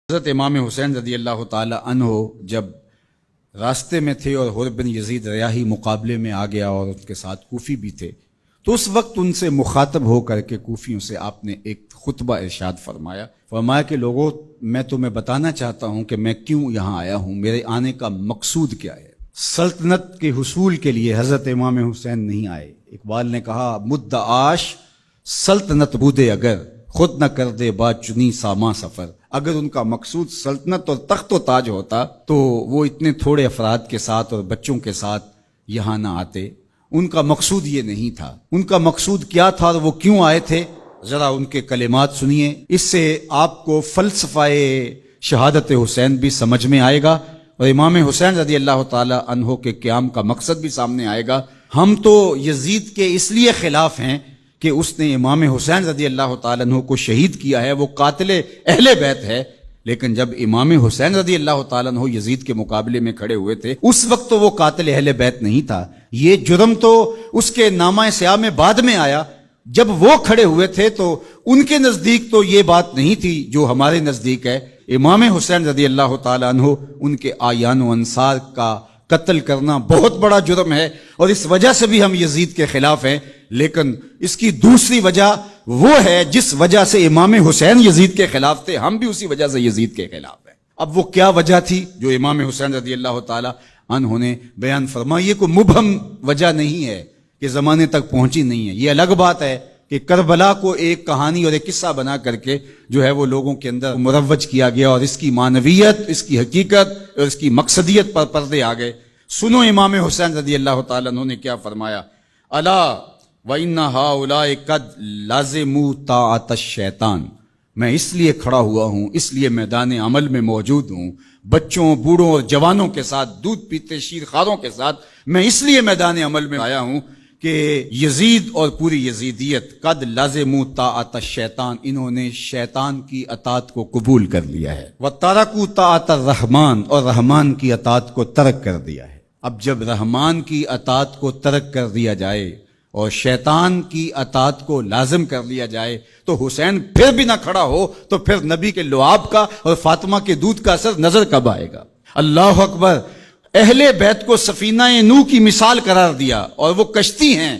حضرت امام حسین رضی اللہ تعالی عنہ جب راستے میں تھے اور حر بن یزید ریاحی مقابلے میں آ گیا اور ان کے ساتھ کوفی بھی تھے، تو اس وقت ان سے مخاطب ہو کر کے کوفیوں سے آپ نے ایک خطبہ ارشاد فرمایا کہ لوگوں، میں تمہیں بتانا چاہتا ہوں کہ میں کیوں یہاں آیا ہوں، میرے آنے کا مقصود کیا ہے۔ سلطنت کے حصول کے لیے حضرت امام حسین نہیں آئے۔ اقبال نے کہا مدعاش سلطنت بودے اگر، خود نہ کر دے با چنی ساما سفر۔ اگر ان کا مقصود سلطنت اور تخت و تاج ہوتا تو وہ اتنے تھوڑے افراد کے ساتھ اور بچوں کے ساتھ یہاں نہ آتے۔ ان کا مقصود یہ نہیں تھا۔ ان کا مقصود کیا تھا اور وہ کیوں آئے تھے، ذرا ان کے کلمات سنیے، اس سے آپ کو فلسفہ شہادت حسین بھی سمجھ میں آئے گا اور امام حسین رضی اللہ تعالی عنہ کے قیام کا مقصد بھی سامنے آئے گا۔ ہم تو یزید کے اس لیے خلاف ہیں کہ اس نے امام حسین رضی اللہ تعالیٰ عنہ کو شہید کیا ہے، وہ قاتل اہل بیت ہے، لیکن جب امام حسین رضی اللہ تعالیٰ عنہ یزید کے مقابلے میں کھڑے ہوئے تھے اس وقت تو وہ قاتل اہل بیت نہیں تھا۔ یہ جرم تو اس کے نامہ سیاہ میں بعد میں آیا، جب وہ کھڑے ہوئے تھے تو ان کے نزدیک تو یہ بات نہیں تھی جو ہمارے نزدیک ہے۔ امام حسین رضی اللہ تعالیٰ عنہ ان کے اعیان و انصار کا قتل کرنا بہت بڑا جرم ہے اور اس وجہ سے بھی ہم یزید کے خلاف ہیں، لیکن اس کی دوسری وجہ وہ ہے جس وجہ سے امام حسین یزید کے خلاف تھے، ہم بھی اسی وجہ سے یزید کے خلاف ہیں۔ اب وہ کیا وجہ تھی جو امام حسین رضی اللہ تعالی عنہ نے بیان فرمائی؟ یہ کوئی مبہم وجہ نہیں ہے کہ زمانے تک پہنچی نہیں ہے۔ یہ الگ بات ہے کہ کربلا کو ایک کہانی اور ایک قصہ بنا کر کے جو ہے وہ لوگوں کے اندر مروج کیا گیا اور اس کی معنویت، اس کی حقیقت اور اس کی مقصدیت پر پردے آ گئے۔ سنو امام حسین رضی اللہ تعالیٰ عنہ نے کیا فرمایا، الا وَإِنَّ هَؤُلَاءِ قَدْ لَازِمُوا طَاعَةَ الشَّيْطَانِ، میں اس لیے کھڑا ہوا ہوں، اس لیے میدان عمل میں موجود ہوں، بچوں، بوڑھوں اور جوانوں کے ساتھ، دودھ پیتے شیرخواروں کے ساتھ میں اس لیے میدان عمل میں آیا ہوں کہ یزید اور پوری یزیدیت قد لازموا طاعت الشیطان، انہوں نے شیطان کی اطاعت کو قبول کر لیا ہے، وترکوا طاعت الرحمن، اور رحمان کی اطاعت کو ترک کر دیا ہے۔ اب جب رحمان کی اطاعت کو ترک کر دیا جائے اور شیطان کی اطاعت کو لازم کر لیا جائے تو حسین پھر بھی نہ کھڑا ہو تو پھر نبی کے لعاب کا اور فاطمہ کے دودھ کا اثر نظر کب آئے گا؟ اللہ اکبر! اہل بیت کو سفینہ نوح کی مثال قرار دیا اور وہ کشتی ہیں،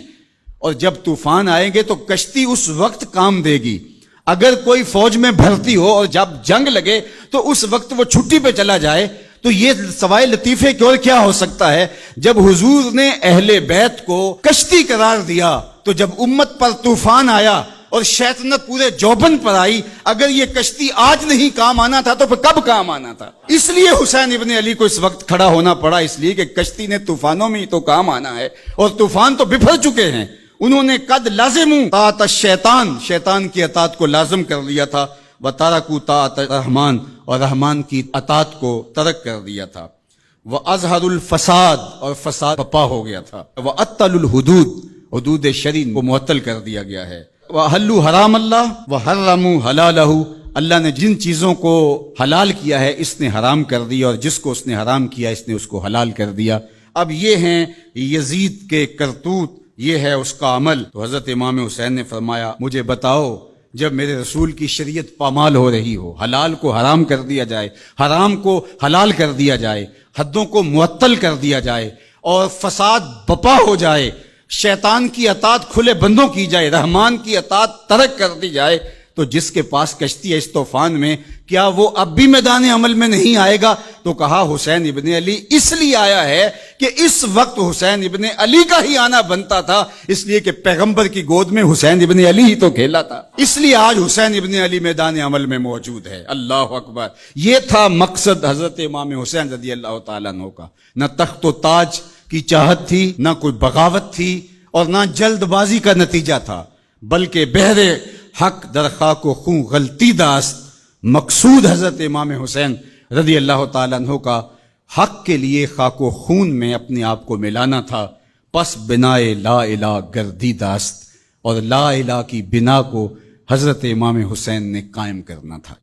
اور جب طوفان آئیں گے تو کشتی اس وقت کام دے گی۔ اگر کوئی فوج میں بھرتی ہو اور جب جنگ لگے تو اس وقت وہ چھٹی پہ چلا جائے، تو یہ سوائے لطیفے کی اور کیا ہو سکتا ہے؟ جب حضور نے اہل بیت کو کشتی قرار دیا تو جب امت پر طوفان آیا اور شیطنت پورے جوبن پر آئی، اگر یہ کشتی آج نہیں کام آنا تھا تو پھر کب کام آنا تھا؟ اس لیے حسین ابن علی کو اس وقت کھڑا ہونا پڑا، اس لیے کہ کشتی نے طوفانوں میں ہی تو کام آنا ہے اور طوفان تو بفر چکے ہیں۔ انہوں نے قد لازموا طاعت الشیطان، شیطان کی اطاعت کو لازم کر لیا تھا، وترکوا طاعت الرحمن، اور رحمان کی اطاعت کو ترک کر دیا تھا، وَأَظْهَرُ الْفَسَادِ، اور فساد بپا ہو گیا تھا، وَأَطَّلُوا الْحُدُودِ، حدود شرع کو معطل کر دیا گیا ہے، وَأَحَلُّوا حرام اللہ وَحَرَّمُوا حَلَالَهُ، اللہ نے جن چیزوں کو حلال کیا ہے اس نے حرام کر دیا اور جس کو اس نے حرام کیا اس نے اس کو حلال کر دیا۔ اب یہ ہیں یزید کے کرتوت، یہ ہے اس کا عمل۔ تو حضرت امام حسین نے فرمایا مجھے بتاؤ، جب میرے رسول کی شریعت پامال ہو رہی ہو، حلال کو حرام کر دیا جائے، حرام کو حلال کر دیا جائے، حدوں کو معطل کر دیا جائے اور فساد بپا ہو جائے، شیطان کی اطاعت کھلے بندوں کی جائے، رحمان کی اطاعت ترک کر دی جائے، تو جس کے پاس کشتی ہے اس طوفان میں، کیا وہ اب بھی میدان عمل میں نہیں آئے گا؟ تو کہا حسین ابن علی اس لیے آیا ہے کہ اس وقت حسین ابن علی کا ہی آنا بنتا تھا، اس لیے کہ پیغمبر کی گود میں حسین ابن علی ہی تو کھیلا تھا، اس لیے آج حسین ابن علی میدان عمل میں موجود ہے۔ اللہ اکبر! یہ تھا مقصد حضرت امام حسین رضی اللہ تعالیٰ عنہ کا۔ نہ تخت و تاج کی چاہت تھی، نہ کوئی بغاوت تھی اور نہ جلد بازی کا نتیجہ تھا، بلکہ بہر حق در خاک و خون غلطی داست، مقصود حضرت امام حسین رضی اللہ تعالیٰ عنہ کا حق کے لیے خاک و خون میں اپنے آپ کو ملانا تھا، پس بنائے لا الہ گردی داست، اور لا الہ کی بنا کو حضرت امام حسین نے قائم کرنا تھا۔